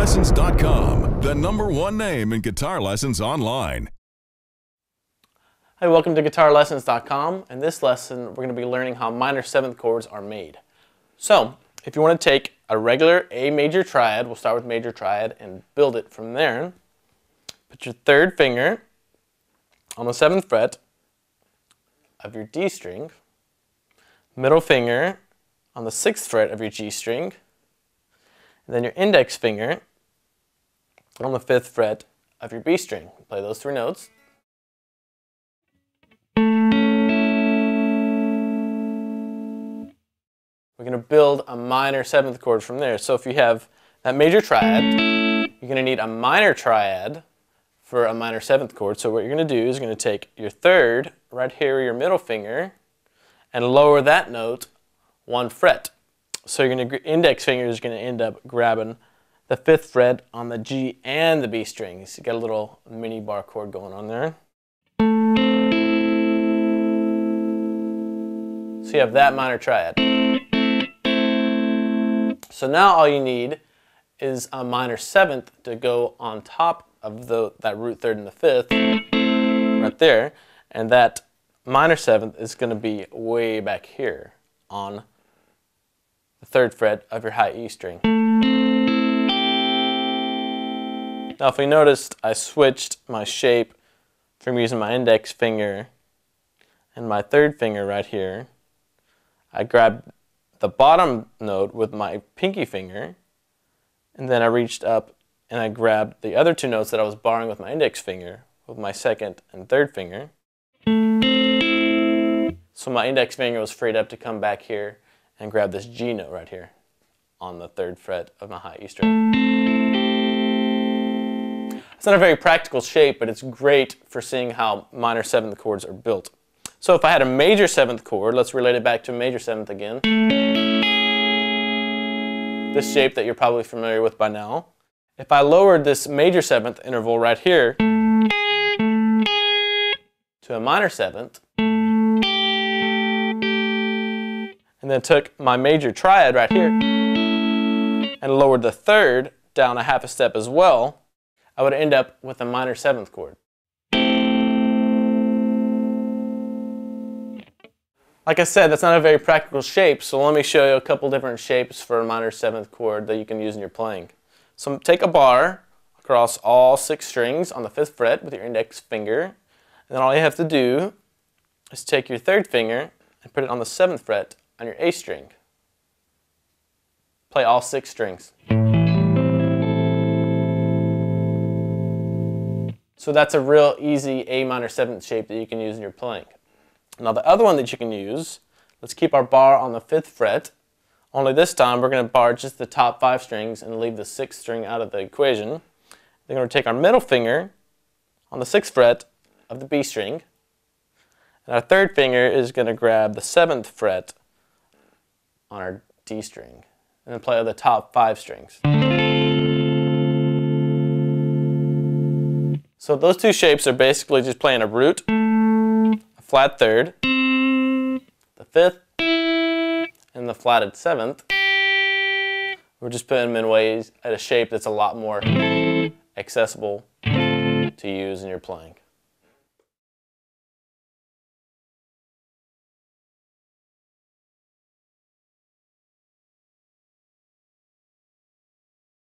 GuitarLessons.com, the #1 name in guitar lessons online. Hi, welcome to GuitarLessons.com. In this lesson, we're going to be learning how minor 7th chords are made. So, if you want to take a regular A major triad, we'll start with Major Triad and build it from there. Put your 3rd finger on the 7th fret of your D string, middle finger on the 6th fret of your G string, and then your index finger on the 5th fret of your B string. Play those 3 notes. We're going to build a minor 7th chord from there. So if you have that major triad, you're going to need a minor triad for a minor 7th chord. So what you're going to do is you're going to take your 3rd, right here, your middle finger, and lower that note 1 fret. So you're going to, index finger is going to end up grabbing the 5th fret on the G and the B strings. You got a little mini bar chord going on there. So you have that minor triad. So now all you need is a minor 7th to go on top of that root 3rd and the 5th, right there. And that minor 7th is going to be way back here on the 3rd fret of your high E string. Now if we noticed, I switched my shape from using my index finger and my 3rd finger right here. I grabbed the bottom note with my pinky finger, and then I reached up and I grabbed the other 2 notes that I was borrowing with my index finger with my 2nd and 3rd finger. So my index finger was freed up to come back here and grab this G note right here on the 3rd fret of my high E string. It's not a very practical shape, but it's great for seeing how minor 7th chords are built. So if I had a major 7th chord, let's relate it back to a major 7th again. This shape that you're probably familiar with by now. If I lowered this major 7th interval right here to a minor 7th, and then took my major triad right here and lowered the 3rd down a half a step as well, I would end up with a minor 7th chord. Like I said, that's not a very practical shape, so let me show you a couple different shapes for a minor 7th chord that you can use in your playing. So take a bar across all 6 strings on the 5th fret with your index finger, and then all you have to do is take your 3rd finger and put it on the 7th fret on your A string. Play all 6 strings. So that's a real easy A minor 7th shape that you can use in your playing. Now the other one that you can use, let's keep our bar on the 5th fret, only this time we're going to bar just the top 5 strings and leave the 6th string out of the equation. Then we're going to take our middle finger on the 6th fret of the B string, and our 3rd finger is going to grab the 7th fret on our D string, and then play the top 5 strings. So those 2 shapes are basically just playing a root, a flat 3rd, the 5th, and the flatted 7th. We're just putting them in ways at a shape that's a lot more accessible to use in your playing.